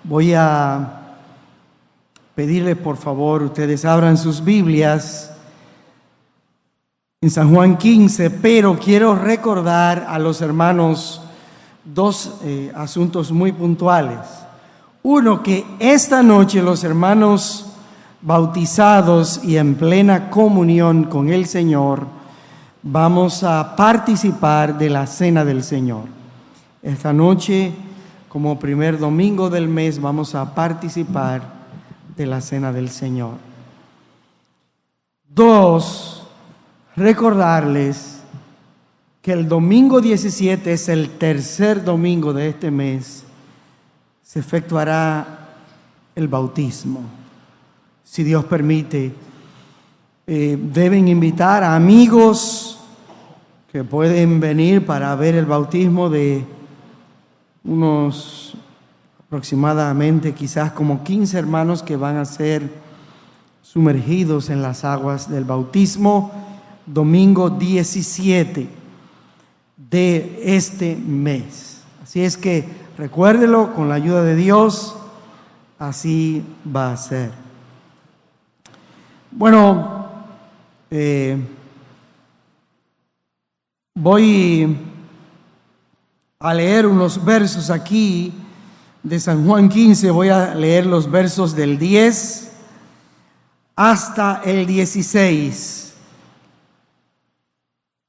Voy a pedirle, por favor, ustedes abran sus Biblias en San Juan 15, pero quiero recordar a los hermanos dos asuntos muy puntuales. Uno, que esta noche los hermanos bautizados y en plena comunión con el Señor vamos a participar de la Cena del Señor. Esta noche, como primer domingo del mes, vamos a participar de la Cena del Señor. Dos, recordarles que el domingo 17 es el tercer domingo de este mes. Se efectuará el bautismo. Si Dios permite, deben invitar a amigos que pueden venir para ver el bautismo de unos aproximadamente quizás como 15 hermanos que van a ser sumergidos en las aguas del bautismo domingo 17 de este mes. Así es que recuérdelo, con la ayuda de Dios, así va a ser. Bueno, voy a leer unos versos aquí de San Juan 15. Voy a leer los versos del 10 hasta el 16.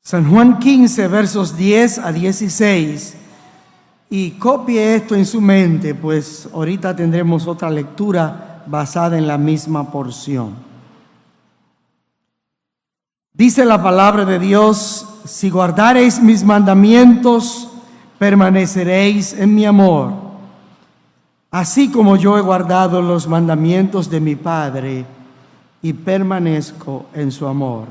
San Juan 15, versos 10 a 16. Y copie esto en su mente, pues ahorita tendremos otra lectura basada en la misma porción. Dice la palabra de Dios: si guardareis mis mandamientos, permaneceréis en mi amor, así como yo he guardado los mandamientos de mi Padre y permanezco en su amor.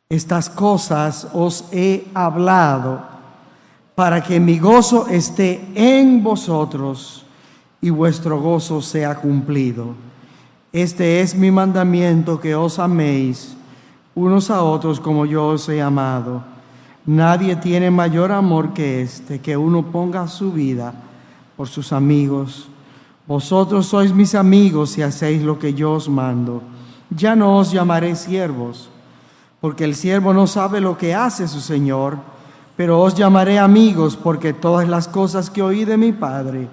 Estas cosas os he hablado para que mi gozo esté en vosotros y vuestro gozo sea cumplido. Este es mi mandamiento, que os améis unos a otros como yo os he amado. Nadie tiene mayor amor que este, que uno ponga su vida por sus amigos. Vosotros sois mis amigos si hacéis lo que yo os mando. Ya no os llamaré siervos, porque el siervo no sabe lo que hace su Señor, pero os llamaré amigos, porque todas las cosas que oí de mi Padre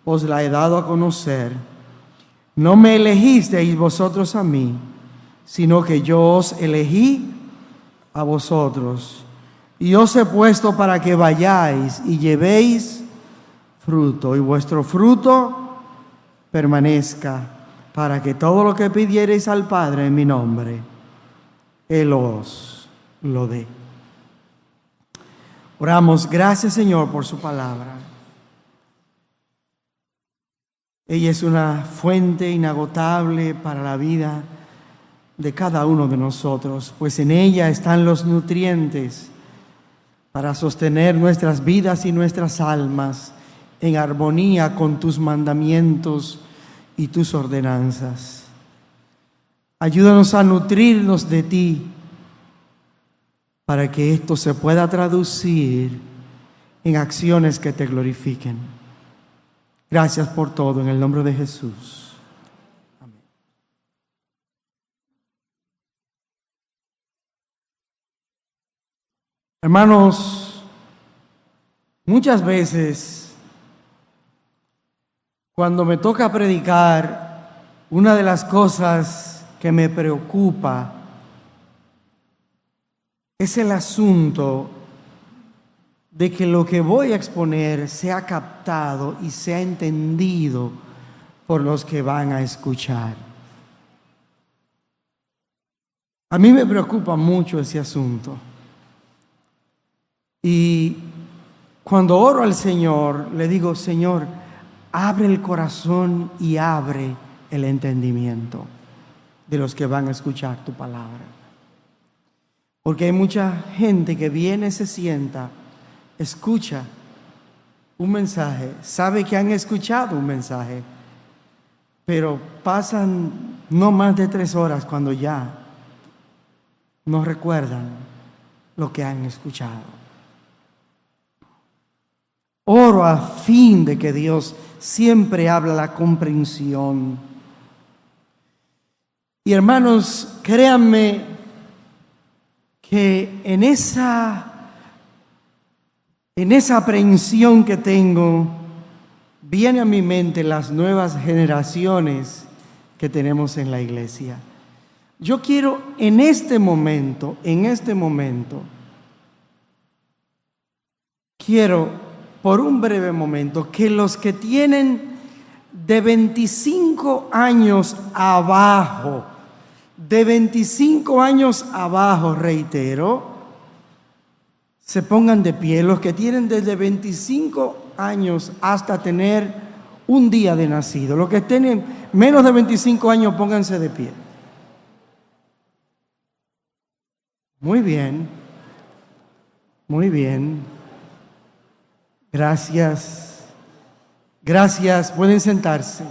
os la he dado a conocer. No me elegisteis vosotros a mí, sino que yo os elegí a vosotros, y os he puesto para que vayáis y llevéis fruto, y vuestro fruto permanezca, para que todo lo que pidiereis al Padre en mi nombre, Él os lo dé. Oramos. Gracias, Señor, por su palabra. Ella es una fuente inagotable para la vida de cada uno de nosotros, pues en ella están los nutrientes para sostener nuestras vidas y nuestras almas en armonía con tus mandamientos y tus ordenanzas. Ayúdanos a nutrirnos de ti, para que esto se pueda traducir en acciones que te glorifiquen. Gracias por todo, en el nombre de Jesús. Amén. Hermanos, muchas veces cuando me toca predicar, una de las cosas que me preocupa es el asunto de que lo que voy a exponer sea captado y sea entendido por los que van a escuchar. A mí me preocupa mucho ese asunto. Y cuando oro al Señor, le digo: Señor, abre el corazón y abre el entendimiento de los que van a escuchar tu palabra. Porque hay mucha gente que viene, se sienta, escucha un mensaje, sabe que han escuchado un mensaje, pero pasan no más de 3 horas cuando ya no recuerdan lo que han escuchado. Oro a fin de que Dios siempre habla la comprensión. Y hermanos, créanme que en esa aprehensión que tengo, viene a mi mente las nuevas generaciones que tenemos en la iglesia. Yo quiero en este momento, quiero por un breve momento que los que tienen de 25 años abajo, reitero, se pongan de pie. Los que tienen desde 25 años hasta tener un día de nacido. Los que tienen menos de 25 años, pónganse de pie. Muy bien. Muy bien. Gracias. Gracias. Pueden sentarse.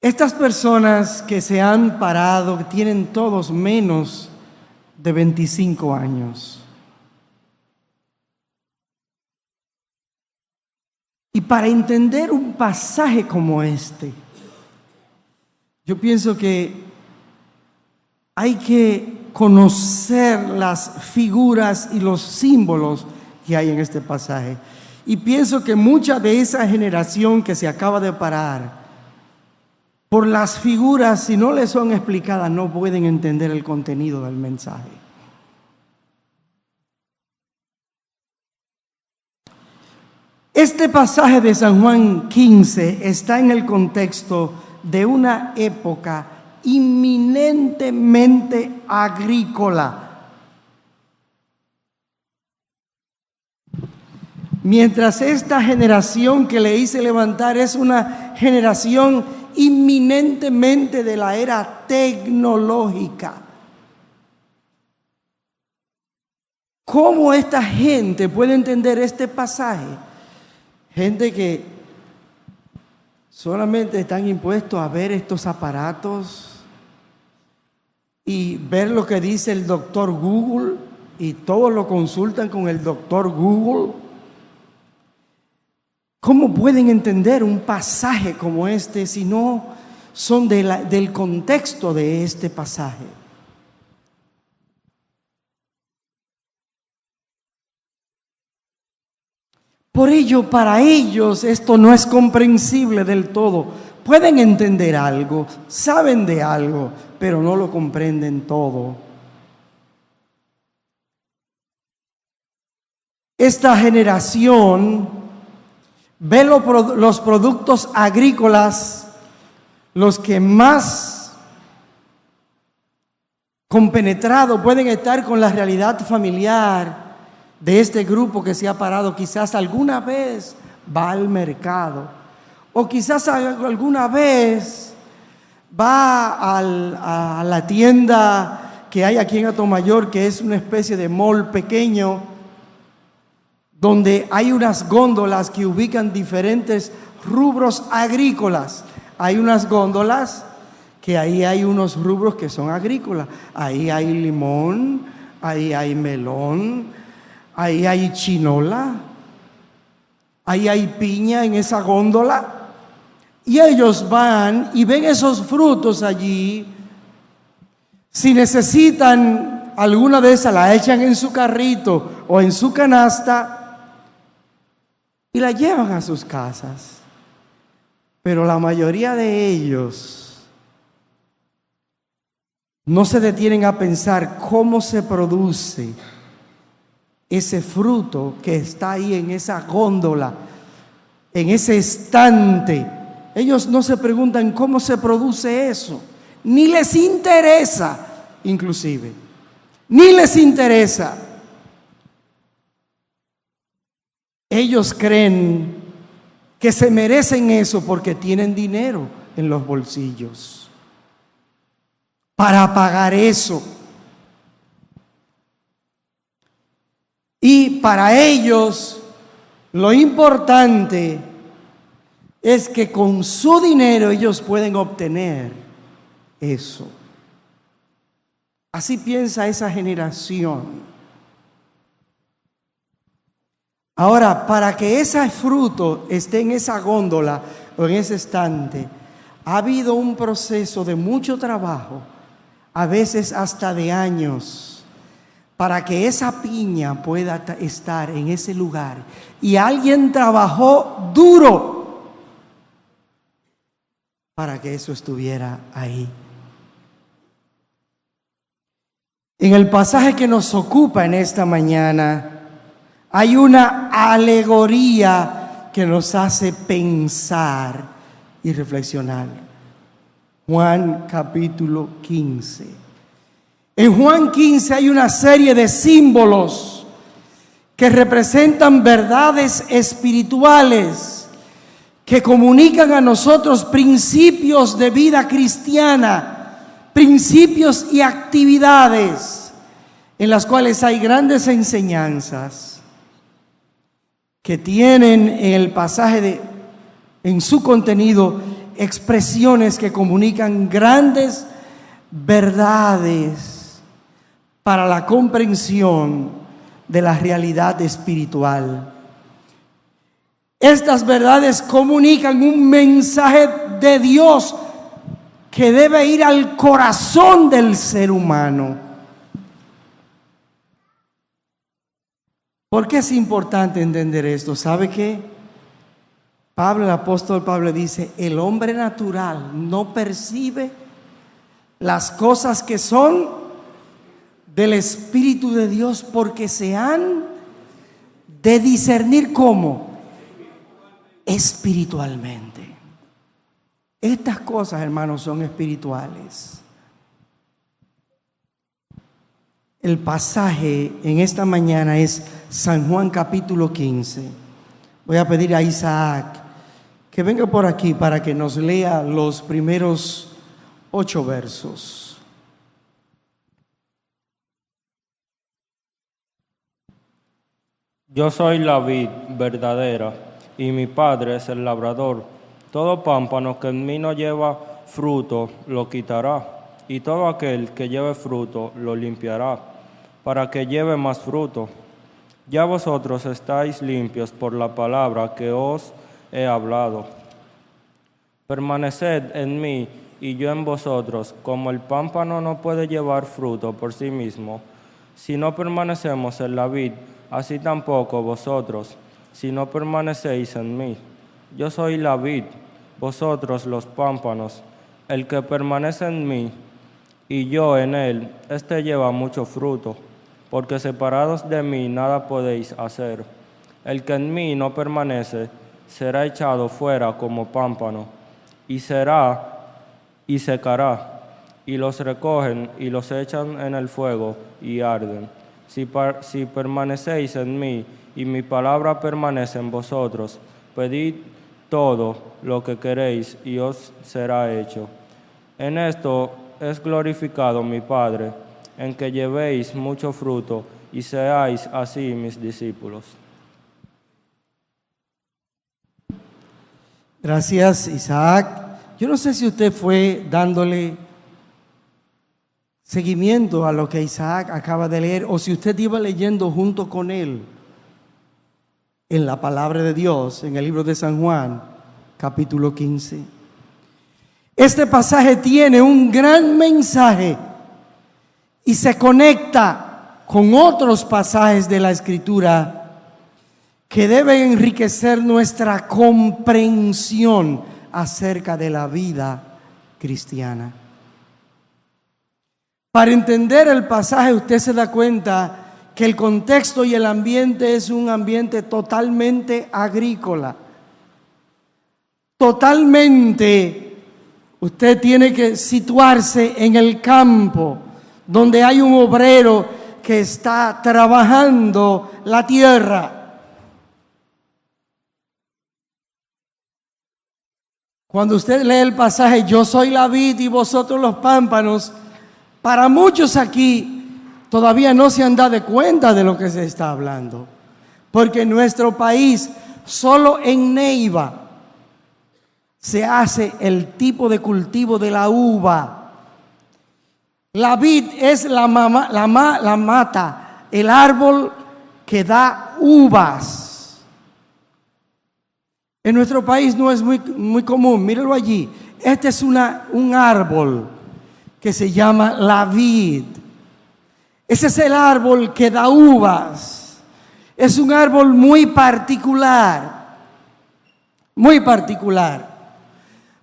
Estas personas que se han parado, que tienen todos menos de 25 años. Y para entender un pasaje como este, yo pienso que hay que conocer las figuras y los símbolos que hay en este pasaje. Y pienso que mucha de esa generación que se acaba de parar, por las figuras, si no les son explicadas, no pueden entender el contenido del mensaje. Este pasaje de San Juan 15 está en el contexto de una época inminentemente agrícola. Mientras esta generación que le hice levantar es una generación inminentemente de la era tecnológica. ¿Cómo esta gente puede entender este pasaje? Gente que solamente están impuestos a ver estos aparatos y ver lo que dice el doctor Google, y todos lo consultan con el doctor Google. ¿Cómo pueden entender un pasaje como este si no son del contexto de este pasaje? Por ello, para ellos esto no es comprensible del todo. Pueden entender algo, saben de algo, pero no lo comprenden todo. Esta generación ve los productos agrícolas, los que más compenetrados pueden estar con la realidad familiar de este grupo que se ha parado. Quizás alguna vez va al mercado, o quizás alguna vez va a la tienda que hay aquí en Atomayor, que es una especie de mall pequeño, donde hay unas góndolas que ubican diferentes rubros agrícolas. Hay unas góndolas que ahí hay unos rubros que son agrícolas. Ahí hay limón, ahí hay melón, ahí hay chinola, ahí hay piña en esa góndola. Y ellos van y ven esos frutos allí. Si necesitan alguna de esas, la echan en su carrito o en su canasta y la llevan a sus casas. Pero la mayoría de ellos no se detienen a pensar cómo se produce ese fruto que está ahí en esa góndola, en ese estante. Ellos no se preguntan cómo se produce eso, ni les interesa, inclusive, ni les interesa. Ellos creen que se merecen eso porque tienen dinero en los bolsillos para pagar eso. Y para ellos lo importante es que con su dinero ellos pueden obtener eso. Así piensa esa generación. Ahora, para que ese fruto esté en esa góndola o en ese estante, ha habido un proceso de mucho trabajo, a veces hasta de años, para que esa piña pueda estar en ese lugar. Y alguien trabajó duro para que eso estuviera ahí. En el pasaje que nos ocupa en esta mañana, hay una alegoría que nos hace pensar y reflexionar. Juan capítulo 15. En Juan 15 hay una serie de símbolos que representan verdades espirituales que comunican a nosotros principios de vida cristiana, principios y actividades en las cuales hay grandes enseñanzas que tienen en el pasaje en su contenido expresiones que comunican grandes verdades para la comprensión de la realidad espiritual. Estas verdades comunican un mensaje de Dios que debe ir al corazón del ser humano. ¿Por qué es importante entender esto? ¿Sabe qué? El apóstol Pablo dice, el hombre natural no percibe las cosas que son del Espíritu de Dios porque se han de discernir ¿cómo? Espiritualmente. Estas cosas, hermanos, son espirituales. El pasaje en esta mañana es San Juan capítulo 15. Voy a pedir a Isaac que venga por aquí para que nos lea los primeros 8 versos. Yo soy la vid verdadera y mi Padre es el labrador. Todo pámpano que en mí no lleva fruto lo quitará, y todo aquel que lleve fruto lo limpiará, para que lleve más fruto. Ya vosotros estáis limpios por la palabra que os he hablado. Permaneced en mí y yo en vosotros, como el pámpano no puede llevar fruto por sí mismo, si no permanecemos en la vid, así tampoco vosotros, si no permanecéis en mí. Yo soy la vid, vosotros los pámpanos. El que permanece en mí y yo en él, éste lleva mucho fruto, porque separados de mí nada podéis hacer. El que en mí no permanece será echado fuera como pámpano, y secará, y los recogen y los echan en el fuego y arden. Si permanecéis en mí y mi palabra permanece en vosotros, pedid todo lo que queréis y os será hecho. En esto es glorificado mi Padre, en que llevéis mucho fruto y seáis así mis discípulos. Gracias, Isaac. Yo no sé si usted fue dándole seguimiento a lo que Isaac acaba de leer o si usted iba leyendo junto con él en la palabra de Dios, en el libro de San Juan, capítulo 15. Este pasaje tiene un gran mensaje y se conecta con otros pasajes de la Escritura que deben enriquecer nuestra comprensión acerca de la vida cristiana. Para entender el pasaje, usted se da cuenta que el contexto y el ambiente es un ambiente totalmente agrícola. Totalmente, usted tiene que situarse en el campo, donde hay un obrero que está trabajando la tierra. Cuando usted lee el pasaje, yo soy la vid y vosotros los pámpanos, para muchos aquí todavía no se han dado cuenta de lo que se está hablando. Porque en nuestro país, solo en Neiva, se hace el tipo de cultivo de la uva. La vid es la mata, el árbol que da uvas. En nuestro país no es muy común, mírenlo allí. Este es un árbol que se llama la vid. Ese es el árbol que da uvas. Es un árbol muy particular,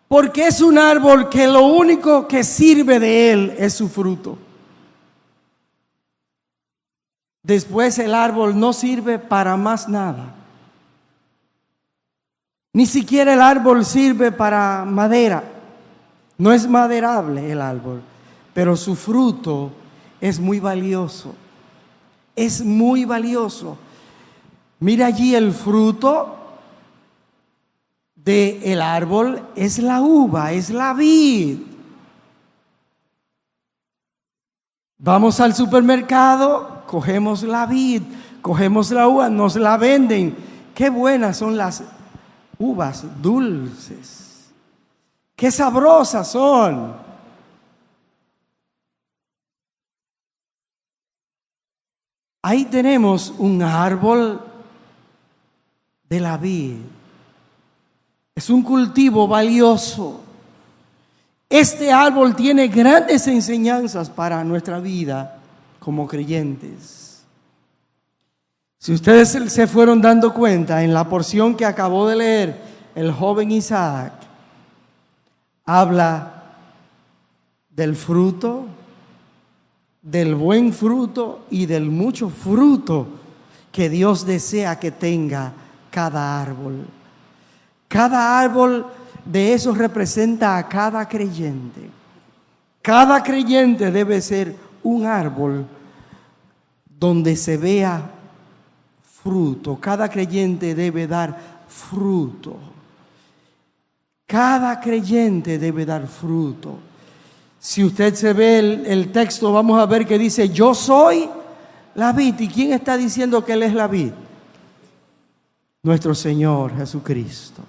porque es un árbol que lo único que sirve de él es su fruto. Después el árbol no sirve para más nada. Ni siquiera el árbol sirve para madera. No es maderable el árbol, pero su fruto es muy valioso. Es muy valioso. Mira allí el fruto del árbol es la uva, es la vid. Vamos al supermercado, cogemos la vid, cogemos la uva, nos la venden. Qué buenas son las uvas dulces. Qué sabrosas son. Ahí tenemos un árbol de la vid. Es un cultivo valioso. Este árbol tiene grandes enseñanzas para nuestra vida como creyentes. Si ustedes se fueron dando cuenta en la porción que acabó de leer el joven Isaac, habla del fruto, del buen fruto y del mucho fruto que Dios desea que tenga cada árbol. Cada árbol de esos representa a cada creyente. Cada creyente debe ser un árbol donde se vea fruto. Cada creyente debe dar fruto. Cada creyente debe dar fruto. Si usted se ve el texto, vamos a ver que dice, yo soy la vid. ¿Y quién está diciendo que Él es la vid? Nuestro Señor Jesucristo.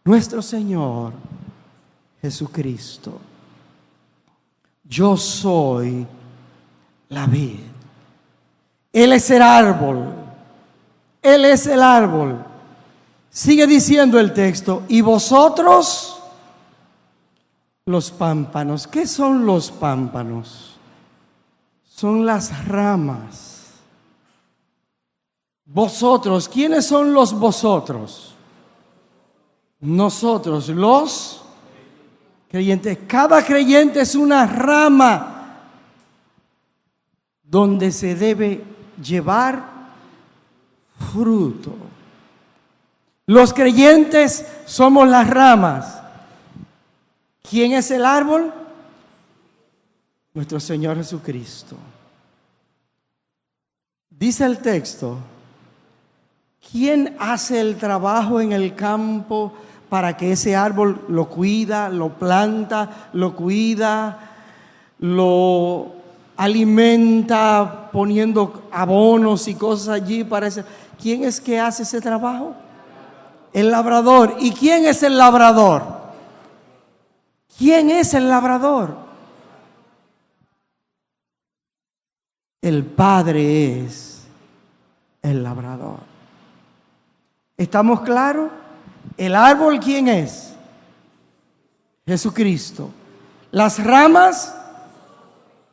Nuestro Señor Jesucristo. Yo soy la vid. Él es el árbol. Él es el árbol. Sigue diciendo el texto, y vosotros los pámpanos. ¿Qué son los pámpanos? Son las ramas. Vosotros, ¿quiénes son los vosotros? Nosotros, los creyentes. Cada creyente es una rama donde se debe llevar fruto. Los creyentes somos las ramas. ¿Quién es el árbol? Nuestro Señor Jesucristo. Dice el texto, ¿quién hace el trabajo en el campo para que ese árbol lo cuida, lo planta, lo cuida, lo alimenta poniendo abonos y cosas allí para ese? ¿Quién es que hace ese trabajo? El labrador. ¿Y quién es el labrador? ¿Quién es el labrador? El Padre es el labrador. ¿Estamos claros? ¿El árbol quién es? Jesucristo. Las ramas,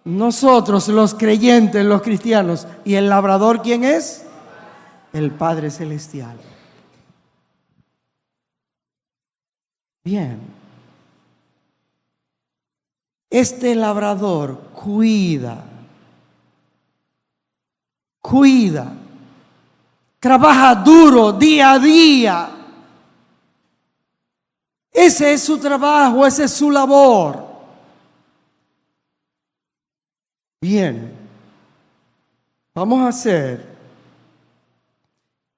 nosotros los creyentes, los cristianos. ¿Y el labrador quién es? El Padre Celestial. Bien. Este labrador cuida, trabaja duro día a día. Ese es su trabajo, esa es su labor. Bien, vamos a hacer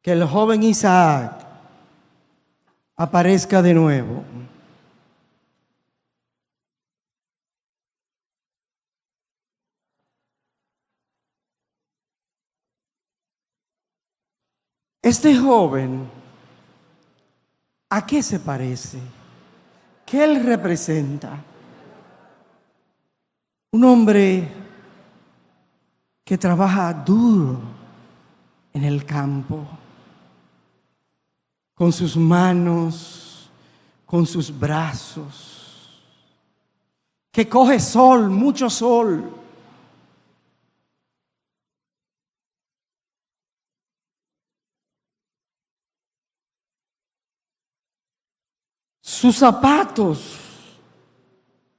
que el joven Isaac aparezca de nuevo. Este joven, ¿a qué se parece? ¿Qué él representa? Un hombre que trabaja duro en el campo, con sus manos, con sus brazos, que coge sol, mucho sol. Sus zapatos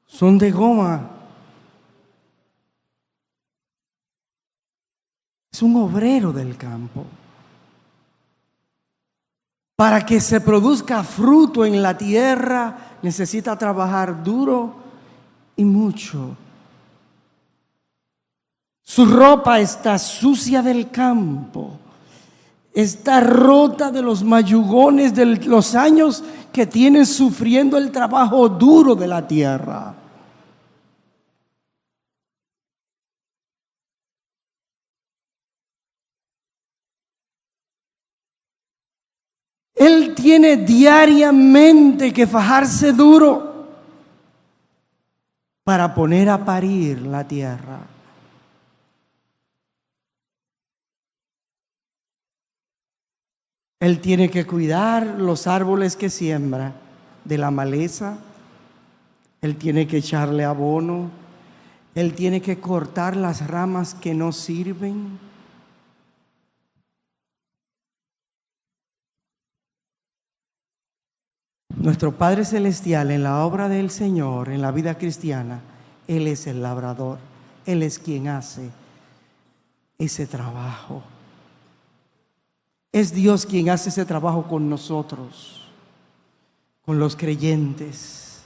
son de goma. Es un obrero del campo. Para que se produzca fruto en la tierra, necesita trabajar duro y mucho. Su ropa está sucia del campo. Está rota de los mayugones de los años que tienen sufriendo el trabajo duro de la tierra. Él tiene diariamente que fajarse duro para poner a parir la tierra. Él tiene que cuidar los árboles que siembra de la maleza. Él tiene que echarle abono. Él tiene que cortar las ramas que no sirven. Nuestro Padre Celestial, en la obra del Señor, en la vida cristiana, Él es el labrador. Él es quien hace ese trabajo. Es Dios quien hace ese trabajo con nosotros, con los creyentes.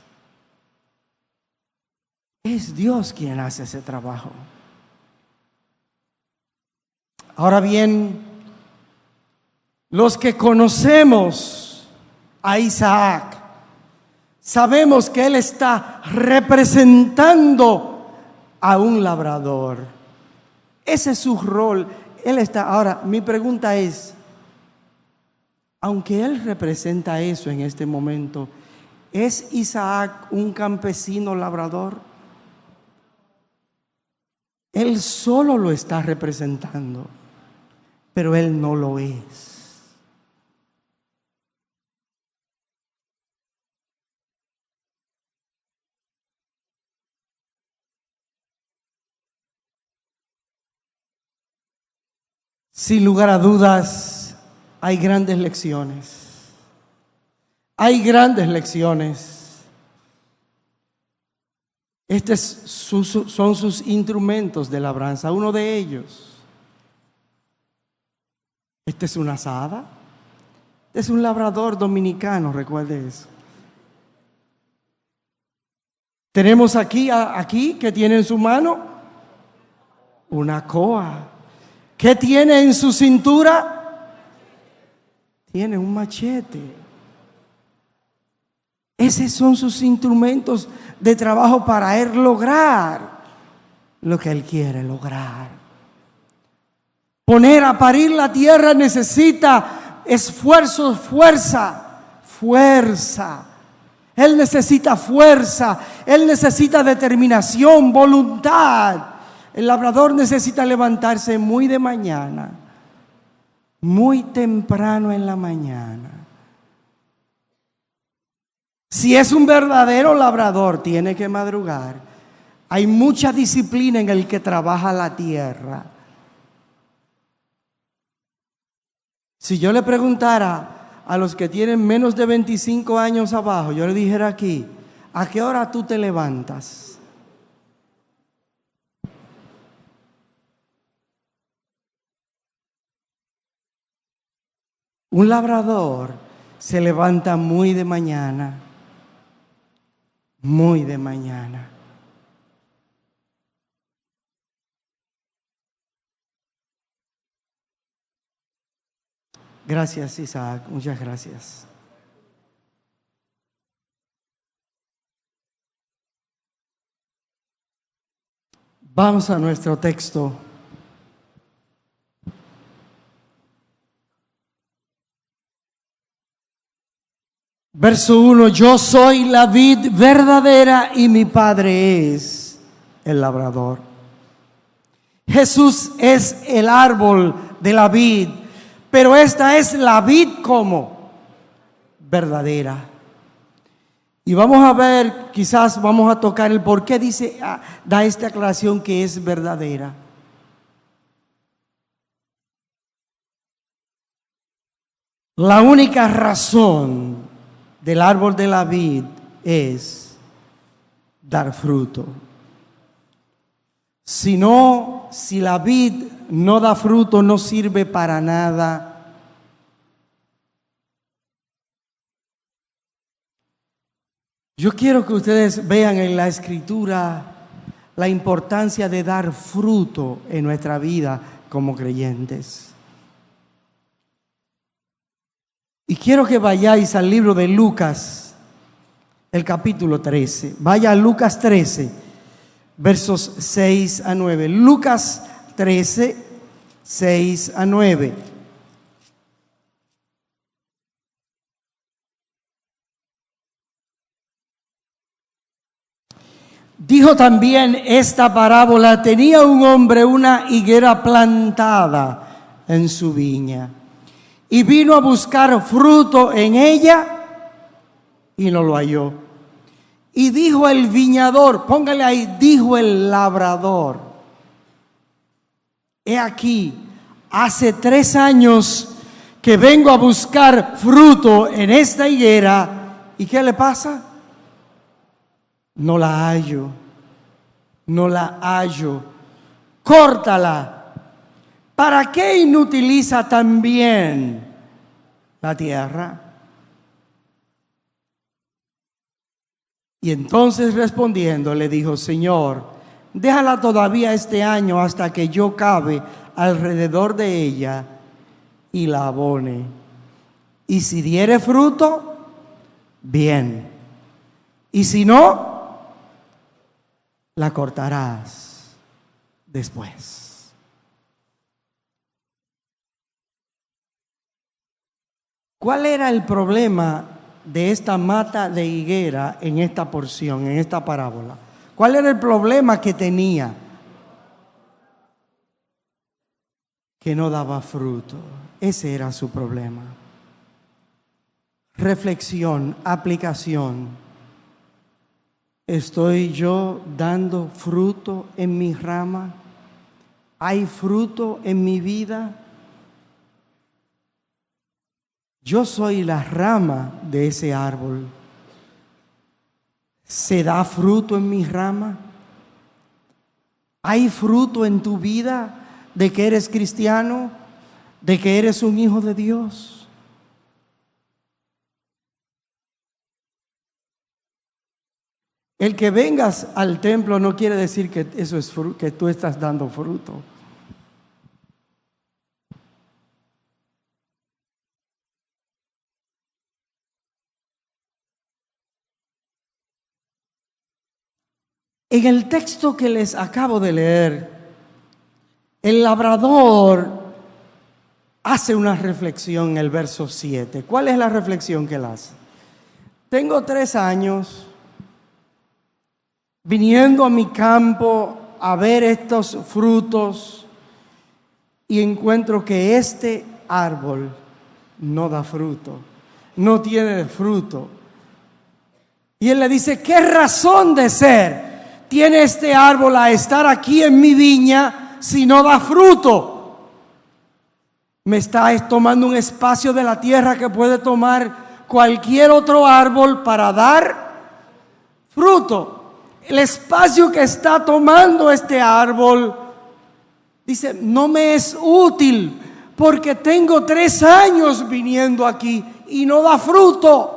Es Dios quien hace ese trabajo. Ahora bien, los que conocemos a Isaac, sabemos que él está representando a un labrador. Ese es su rol. Él está. Ahora, mi pregunta es, aunque él representa eso en este momento, ¿es Isaac un campesino labrador? Él solo lo está representando, pero él no lo es. Sin lugar a dudas, hay grandes lecciones. Hay grandes lecciones. Son sus instrumentos de labranza. Uno de ellos. Este es una azada. Este es un labrador dominicano, recuerde eso. Tenemos aquí que tiene en su mano una coa. ¿Qué tiene en su cintura? Tiene un machete. Esos son sus instrumentos de trabajo para él lograr lo que él quiere lograr. Poner a parir la tierra necesita esfuerzo, fuerza. Él necesita fuerza, él necesita determinación, voluntad. El labrador necesita levantarse muy de mañana, muy temprano en la mañana. Si es un verdadero labrador, tiene que madrugar. Hay mucha disciplina en el que trabaja la tierra. Si yo le preguntara a los que tienen menos de 25 años abajo, yo le dijera aquí, ¿a qué hora tú te levantas? Un labrador se levanta muy de mañana. Muy de mañana. Gracias, Isaac. Muchas gracias. Vamos a nuestro texto. Verso 1, yo soy la vid verdadera y mi Padre es el labrador. Jesús es el árbol de la vid, pero esta es la vid como verdadera. Y vamos a ver, quizás vamos a tocar el por qué dice, da esta aclaración que es verdadera. La única razón del árbol de la vid es dar fruto. Si la vid no da fruto, no sirve para nada. Yo quiero que ustedes vean en la Escritura la importancia de dar fruto en nuestra vida como creyentes. Y quiero que vayáis al libro de Lucas, el capítulo 13. Vaya a Lucas 13, versos 6 a 9. Lucas 13, 6 a 9. Dijo también esta parábola: tenía un hombre una higuera plantada en su viña y vino a buscar fruto en ella y no lo halló. Y dijo el viñador, póngale ahí, dijo el labrador: he aquí, hace 3 años que vengo a buscar fruto en esta higuera, ¿y qué le pasa? No la hallo, no la hallo. Córtala. ¿Para qué inutiliza también la tierra? Y entonces respondiendo le dijo: Señor, déjala todavía este año hasta que yo cabe alrededor de ella y la abone. Y si diere fruto, bien. Y si no, la cortarás después. ¿Cuál era el problema de esta mata de higuera en esta porción, en esta parábola? ¿Cuál era el problema que tenía? Que no daba fruto. Ese era su problema. Reflexión, aplicación. ¿Estoy yo dando fruto en mi rama? ¿Hay fruto en mi vida? Yo soy la rama de ese árbol. ¿Se da fruto en mi rama? ¿Hay fruto en tu vida de que eres cristiano, de que eres un hijo de Dios? El que vengas al templo no quiere decir que eso es que tú estás dando fruto. En el texto que les acabo de leer, el labrador hace una reflexión en el verso 7. ¿Cuál es la reflexión que él hace? Tengo 3 años viniendo a mi campo a ver estos frutos y encuentro que este árbol no da fruto, no tiene fruto. Y él le dice: ¿qué razón de ser tiene este árbol a estar aquí en mi viña si no da fruto? Me está tomando un espacio de la tierra que puede tomar cualquier otro árbol para dar fruto. El espacio que está tomando este árbol, dice, no me es útil porque tengo 3 años viniendo aquí y no da fruto.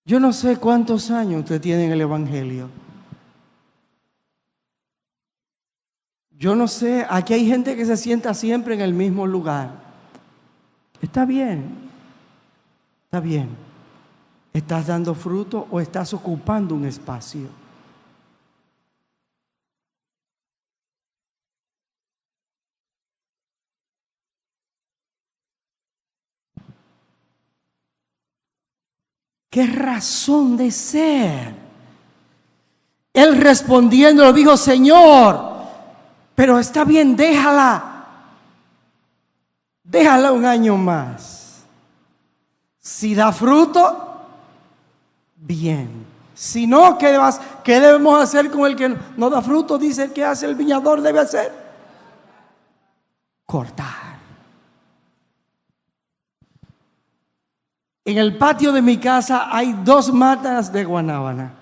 Yo no sé cuántos años usted tiene en el Evangelio. Yo no sé, aquí hay gente que se sienta siempre en el mismo lugar. Está bien, está bien. ¿Estás dando fruto o estás ocupando un espacio? ¿Qué razón de ser? Él respondiendo le dijo, Señor, pero está bien, déjala un año más. Si da fruto, bien. Si no, ¿qué debemos hacer con el que no da fruto? Dice el que hace el viñador debe hacer. Cortar. En el patio de mi casa hay 2 matas de guanábana.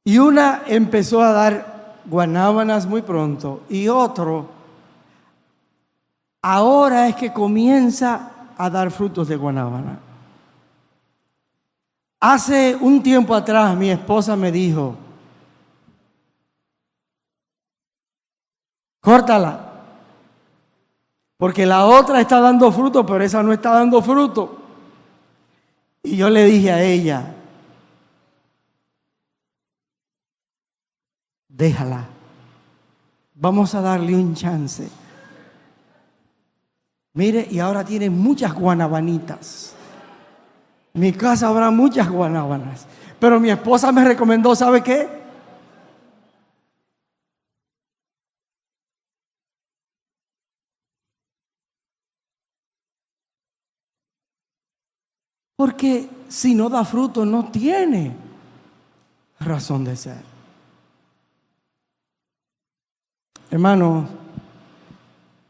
Y una empezó a dar guanábanas muy pronto y otro ahora es que comienza a dar frutos de guanábana. Hace un tiempo atrás mi esposa me dijo, córtala, porque la otra está dando fruto, pero esa no está dando fruto. Y yo le dije a ella, déjala, vamos a darle un chance. Mire, y ahora tiene muchas guanabanitas. En mi casa habrá muchas guanábanas. Pero mi esposa me recomendó, ¿sabe qué? Porque si no da fruto, no tiene razón de ser. Hermano,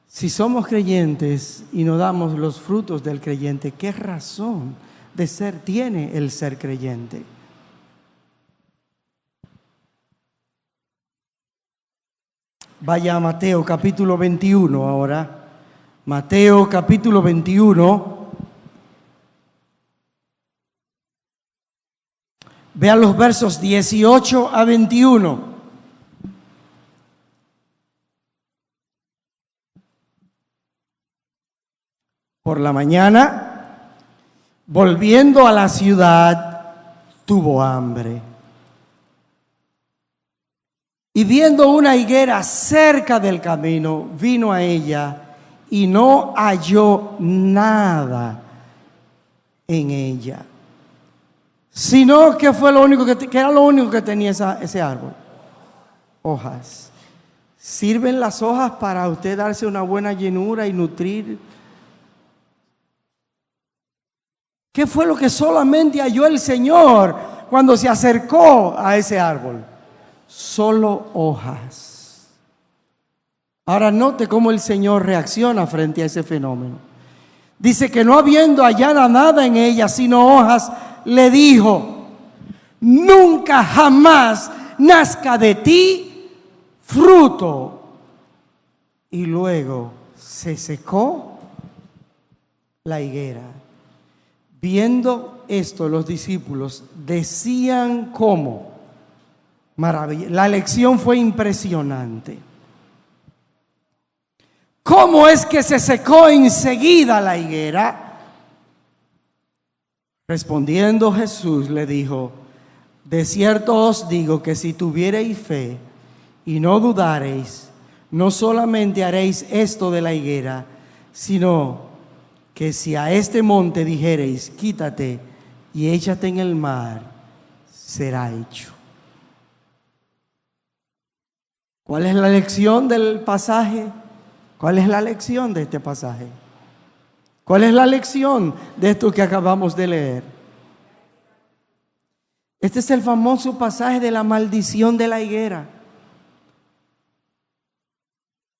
si somos creyentes y no damos los frutos del creyente, ¿qué razón de ser tiene el ser creyente? Vaya a Mateo capítulo 21 ahora. Mateo capítulo 21. Vean los versos 18 a 21. Por la mañana, volviendo a la ciudad, tuvo hambre. Y viendo una higuera cerca del camino, vino a ella y no halló nada en ella, sino que fue lo único que era lo único que tenía ese árbol. Hojas. ¿Sirven las hojas para usted darse una buena llenura y nutrir? ¿Qué fue lo que solamente halló el Señor cuando se acercó a ese árbol? Solo hojas. Ahora note cómo el Señor reacciona frente a ese fenómeno. Dice que no habiendo hallado nada en ella sino hojas, le dijo, nunca jamás nazca de ti fruto. Y luego se secó la higuera. Viendo esto, los discípulos decían cómo. Maravilla. La lección fue impresionante. ¿Cómo es que se secó enseguida la higuera? Respondiendo Jesús le dijo, de cierto os digo que si tuviereis fe y no dudareis, no solamente haréis esto de la higuera, sino que si a este monte dijereis, quítate y échate en el mar, será hecho. ¿Cuál es la lección del pasaje? ¿Cuál es la lección de este pasaje? ¿Cuál es la lección de esto que acabamos de leer? Este es el famoso pasaje de la maldición de la higuera.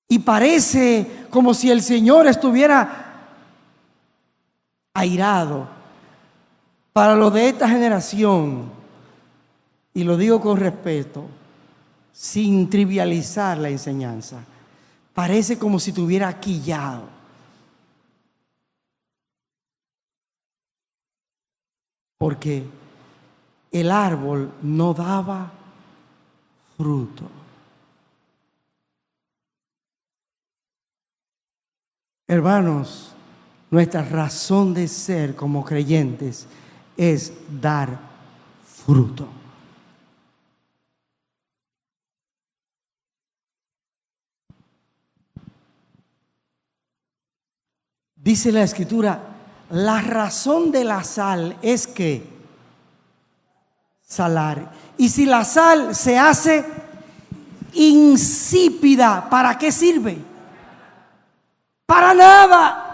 Y parece como si el Señor estuviera airado para lo de esta generación, y lo digo con respeto, sin trivializar la enseñanza. Parece como si tuviera quillado. Porque el árbol no daba fruto. Hermanos, nuestra razón de ser como creyentes es dar fruto. Dice la Escritura, La razón de la sal es que salar. Y si la sal se hace insípida, ¿para qué sirve? Para nada.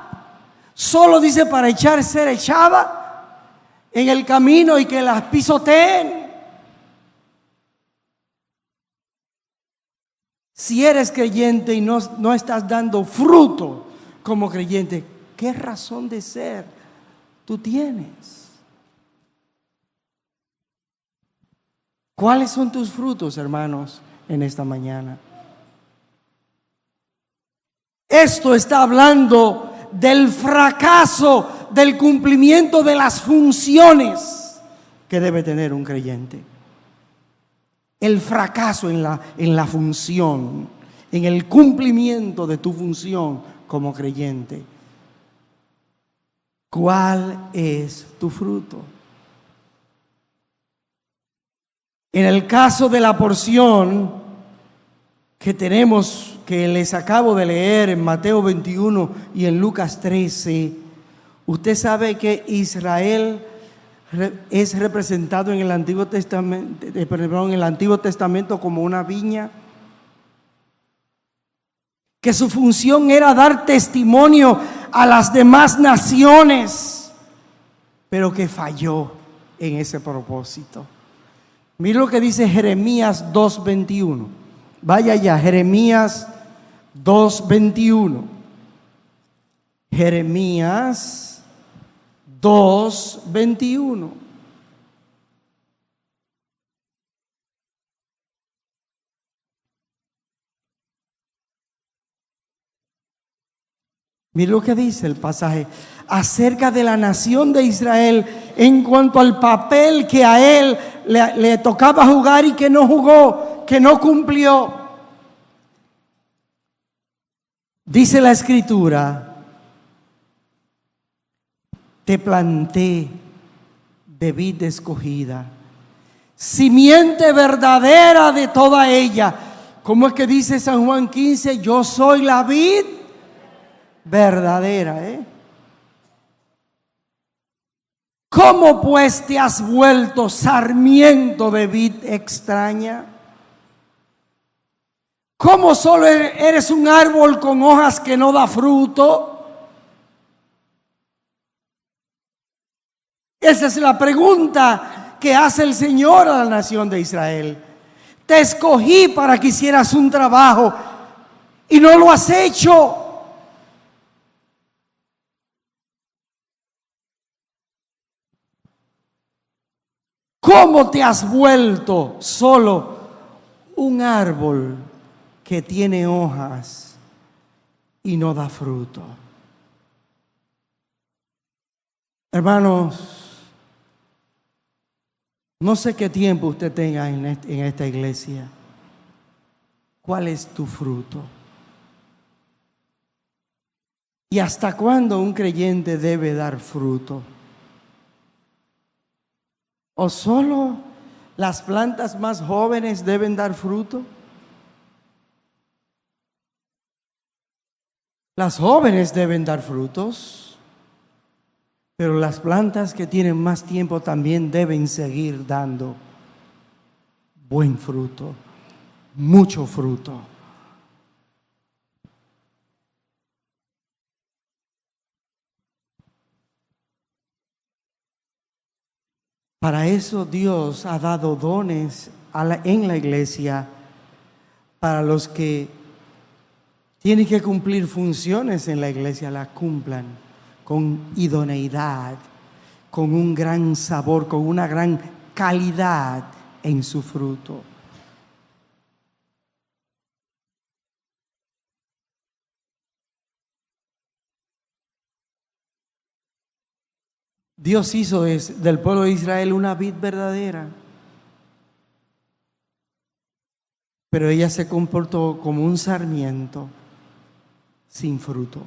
Solo dice para ser echada en el camino y que las pisoteen. Si eres creyente y no estás dando fruto como creyente, ¿qué razón de ser tú tienes? ¿Cuáles son tus frutos, hermanos, en esta mañana? Esto está hablando del fracaso del cumplimiento de las funciones que debe tener un creyente. El fracaso en la función, en el cumplimiento de tu función como creyente. ¿Cuál es tu fruto? En el caso de la porción que tenemos, que les acabo de leer en Mateo 21 y en Lucas 13, usted sabe que Israel es representado en el Antiguo Testamento como una viña, que su función era dar testimonio a las demás naciones, pero que falló en ese propósito. Mira lo que dice Jeremías 2:21. Vaya ya, Jeremías 2:21. Jeremías 2:21. Mira lo que dice el pasaje acerca de la nación de Israel en cuanto al papel que a él le tocaba jugar y que no jugó, que no cumplió. Dice la Escritura: te planté de vid escogida, simiente verdadera de toda ella. ¿Cómo es que dice San Juan 15? Yo soy la vid verdadera, ¿Cómo pues te has vuelto sarmiento de vid extraña? ¿Cómo solo eres un árbol con hojas que no da fruto? Esa es la pregunta que hace el Señor a la nación de Israel. Te escogí para que hicieras un trabajo y no lo has hecho. ¿Cómo te has vuelto solo un árbol que tiene hojas y no da fruto? Hermanos, no sé qué tiempo usted tenga en esta iglesia. ¿Cuál es tu fruto? ¿Y hasta cuándo un creyente debe dar fruto? ¿O solo las plantas más jóvenes deben dar fruto? Las jóvenes deben dar frutos, pero las plantas que tienen más tiempo también deben seguir dando buen fruto, mucho fruto. Para eso Dios ha dado dones en la iglesia para los que tienen que cumplir funciones en la iglesia, las cumplan con idoneidad, con un gran sabor, con una gran calidad en su fruto. Dios hizo del pueblo de Israel una vid verdadera, pero ella se comportó como un sarmiento sin fruto.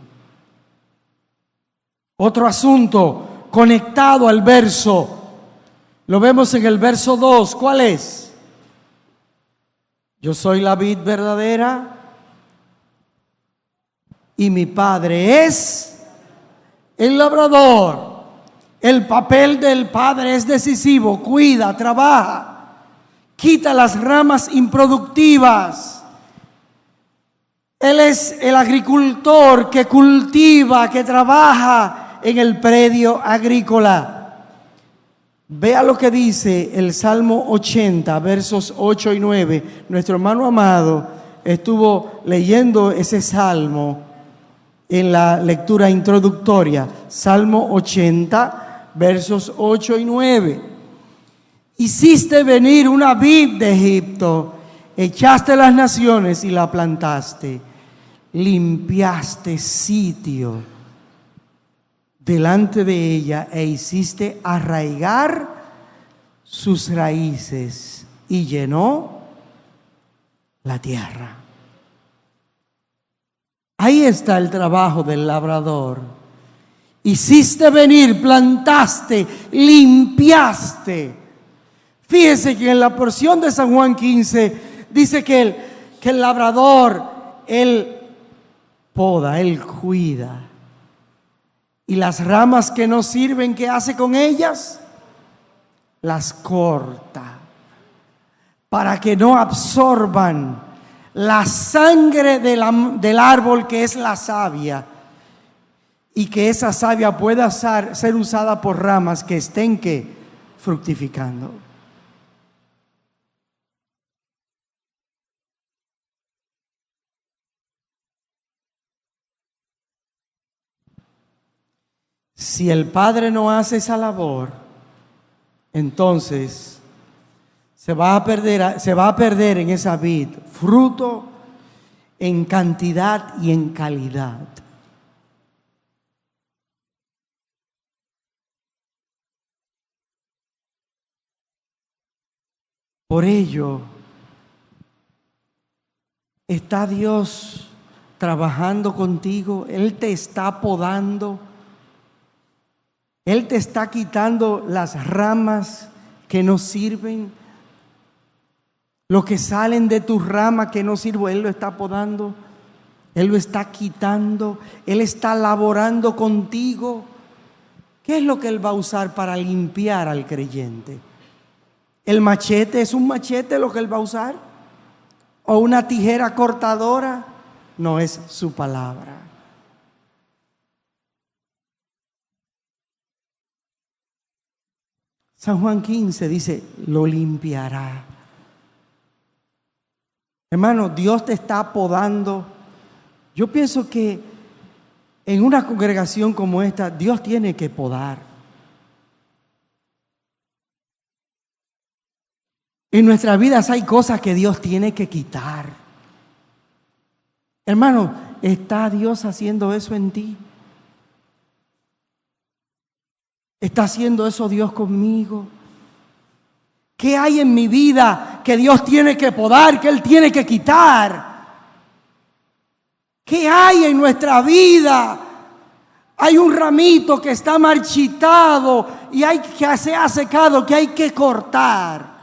Otro asunto conectado al verso, lo vemos en el verso 2. ¿Cuál es? Yo soy la vid verdadera y mi Padre es El labrador, el papel del padre es decisivo, cuida, trabaja, quita las ramas improductivas. Él es el agricultor que cultiva, que trabaja en el predio agrícola. Vea lo que dice el Salmo 80, versos 8 y 9. Nuestro hermano Amado estuvo leyendo ese salmo en la lectura introductoria. Salmo 80, versos 8 y 9. Hiciste venir una vid de Egipto, echaste las naciones y la plantaste, limpiaste sitio delante de ella e hiciste arraigar sus raíces y llenó la tierra. Ahí está el trabajo del labrador. Hiciste venir, plantaste, limpiaste. Fíjese que en la porción de San Juan 15 dice que el labrador, él poda, él cuida. Y las ramas que no sirven, ¿qué hace con ellas? Las corta para que no absorban la sangre del árbol que es la savia, y que esa savia pueda ser usada por ramas que estén fructificando. Si el padre no hace esa labor, entonces se va a perder en esa vid fruto en cantidad y en calidad. Por ello, está Dios trabajando contigo. Él te está podando. Él te está quitando las ramas que no sirven. Lo que salen de tus ramas que no sirven, Él lo está podando. Él lo está quitando. Él está laborando contigo. ¿Qué es lo que Él va a usar para limpiar al creyente? ¿El machete es un machete lo que Él va a usar? ¿O una tijera cortadora? No, es su palabra. San Juan 15 dice, lo limpiará. Hermano, Dios te está podando. Yo pienso que en una congregación como esta, Dios tiene que podar. En nuestras vidas hay cosas que Dios tiene que quitar. Hermano, ¿está Dios haciendo eso en ti? ¿Está haciendo eso Dios conmigo? ¿Qué hay en mi vida que Dios tiene que podar, que Él tiene que quitar? ¿Qué hay en nuestra vida? Hay un ramito que está marchitado y que se ha secado, que hay que cortar.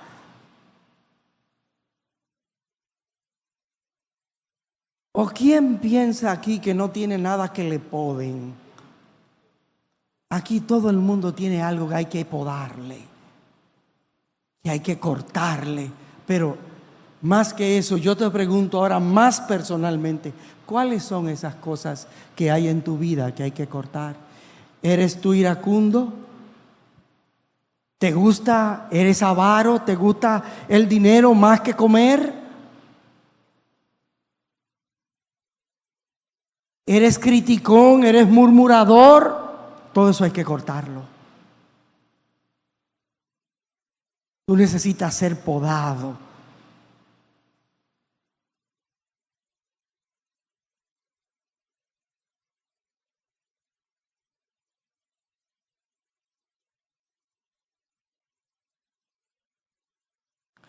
¿O quién piensa aquí que no tiene nada que le poden? Aquí todo el mundo tiene algo que hay que podarle, que hay que cortarle. Pero más que eso, yo te pregunto ahora más personalmente, ¿cuáles son esas cosas que hay en tu vida que hay que cortar? ¿Eres tú iracundo? ¿Te gusta? ¿Eres avaro? ¿Te gusta el dinero más que comer? ¿Eres criticón? ¿Eres murmurador? Todo eso hay que cortarlo. Tú necesitas ser podado.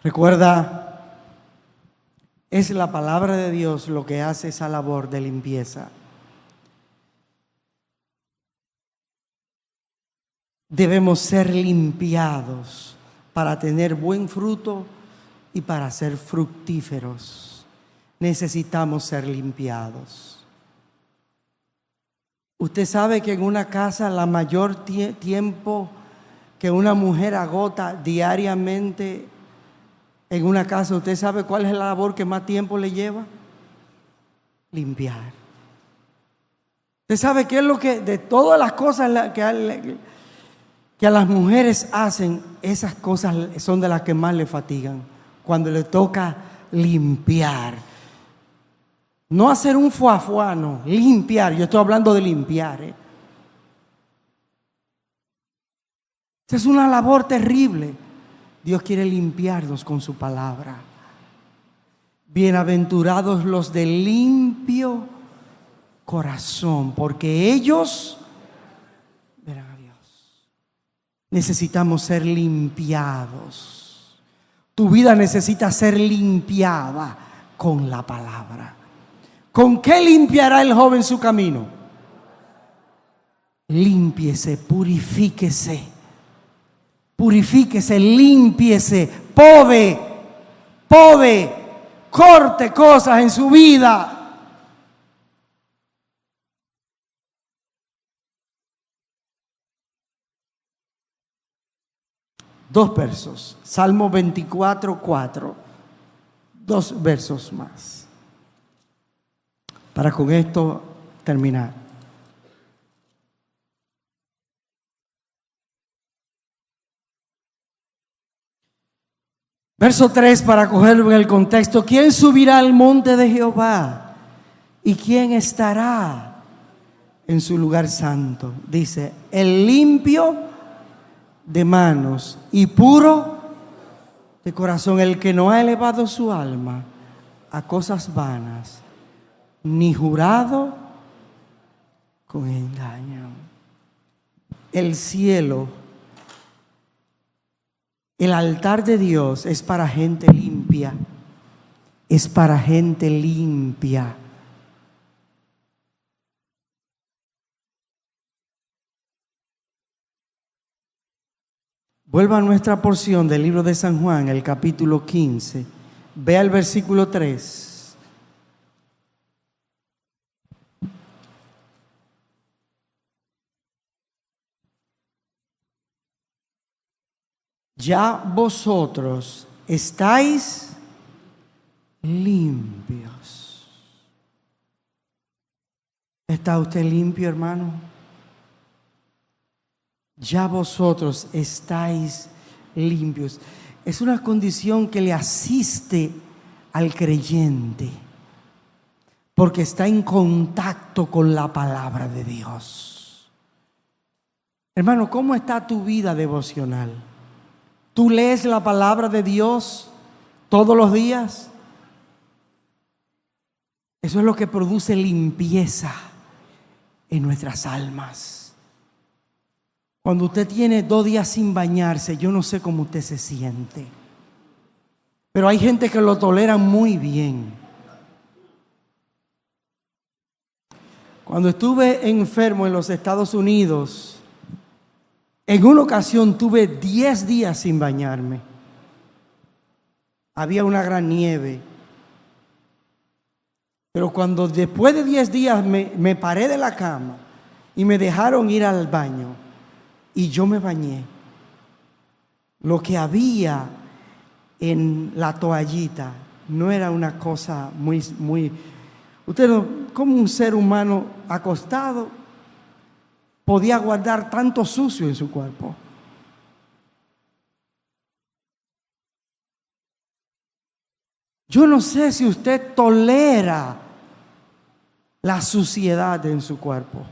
Recuerda, es la palabra de Dios lo que hace esa labor de limpieza. Debemos ser limpiados para tener buen fruto y para ser fructíferos. Necesitamos ser limpiados. Usted sabe que en una casa la mayor tiempo que una mujer agota diariamente en una casa, ¿usted sabe cuál es la labor que más tiempo le lleva? Limpiar. ¿Usted sabe qué es lo que, de todas las cosas que a las mujeres hacen, esas cosas son de las que más le fatigan? Cuando le toca limpiar. No hacer un fuafuá, no, limpiar. Yo estoy hablando de limpiar. Esa es una labor terrible. Dios quiere limpiarnos con su palabra. Bienaventurados los de limpio corazón, porque ellos verán a Dios. Necesitamos ser limpiados. Tu vida necesita ser limpiada con la palabra. ¿Con qué limpiará el joven su camino? Límpiese, purifíquese. Purifíquese, límpiese, pode, corte cosas en su vida. Dos versos, Salmo 24:4, dos versos más, para con esto terminar. Verso 3, para cogerlo en el contexto. ¿Quién subirá al monte de Jehová? ¿Y quién estará en su lugar santo? Dice, el limpio de manos y puro de corazón, el que no ha elevado su alma a cosas vanas, ni jurado con engaño. El cielo, el altar de Dios es para gente limpia, es para gente limpia. Vuelva a nuestra porción del libro de San Juan, el capítulo 15. Vea el versículo 3. Ya vosotros estáis limpios. ¿Está usted limpio, hermano? Ya vosotros estáis limpios. Es una condición que le asiste al creyente, porque está en contacto con la palabra de Dios. Hermano, ¿cómo está tu vida devocional? ¿Tú lees la palabra de Dios todos los días? Eso es lo que produce limpieza en nuestras almas. Cuando usted tiene 2 días sin bañarse, yo no sé cómo usted se siente. Pero hay gente que lo tolera muy bien. Cuando estuve enfermo en los Estados Unidos, en una ocasión tuve 10 días sin bañarme. Había una gran nieve. Pero cuando después de 10 días me paré de la cama y me dejaron ir al baño, y yo me bañé, lo que había en la toallita no era una cosa muy, usted no, como un ser humano acostado podía guardar tanto sucio en su cuerpo. Yo no sé si usted tolera la suciedad en su cuerpo.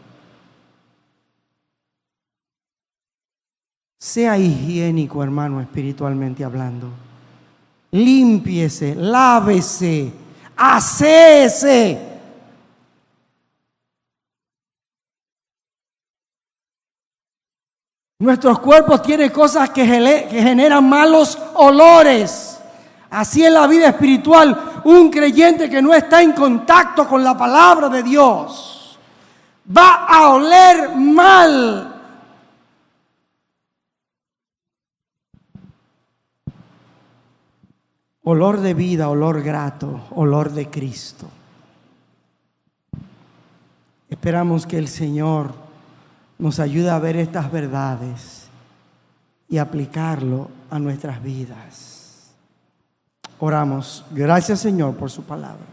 Sea higiénico, hermano, espiritualmente hablando. Límpiese, lávese, aséese. Nuestros cuerpos tienen cosas que generan malos olores. Así es la vida espiritual. Un creyente que no está en contacto con la palabra de Dios va a oler mal. Olor de vida, olor grato, olor de Cristo. Esperamos que el Señor nos ayude a ver estas verdades y aplicarlo a nuestras vidas. Oramos. Gracias, Señor, por su palabra.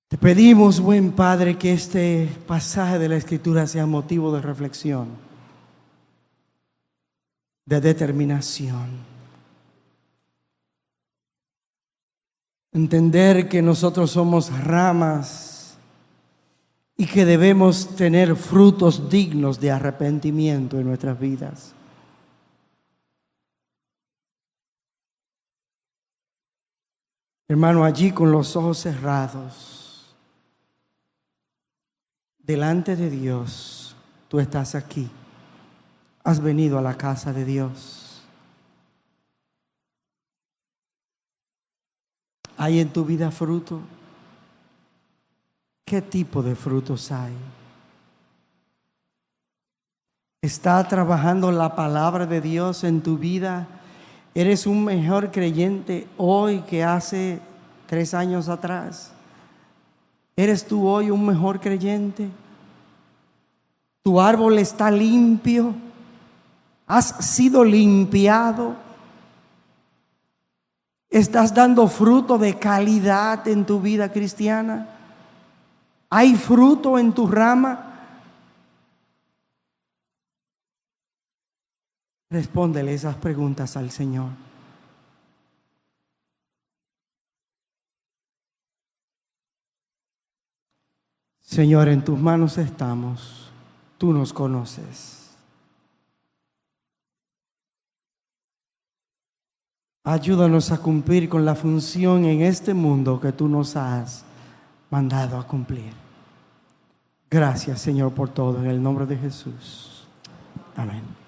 Te pedimos, buen Padre, que este pasaje de la Escritura sea motivo de reflexión, de determinación. Entender que nosotros somos ramas y que debemos tener frutos dignos de arrepentimiento en nuestras vidas. Hermano, allí con los ojos cerrados, delante de Dios, tú estás aquí. Has venido a la casa de Dios. ¿Hay en tu vida fruto? ¿Qué tipo de frutos hay? ¿Está trabajando la palabra de Dios en tu vida? ¿Eres un mejor creyente hoy que hace 3 años atrás? ¿Eres tú hoy un mejor creyente? ¿Tu árbol está limpio? ¿Has sido limpiado? ¿Estás dando fruto de calidad en tu vida cristiana? ¿Hay fruto en tu rama? Respóndele esas preguntas al Señor. Señor, en tus manos estamos. Tú nos conoces. Ayúdanos a cumplir con la función en este mundo que tú nos has mandado a cumplir. Gracias, Señor, por todo. En el nombre de Jesús. Amén.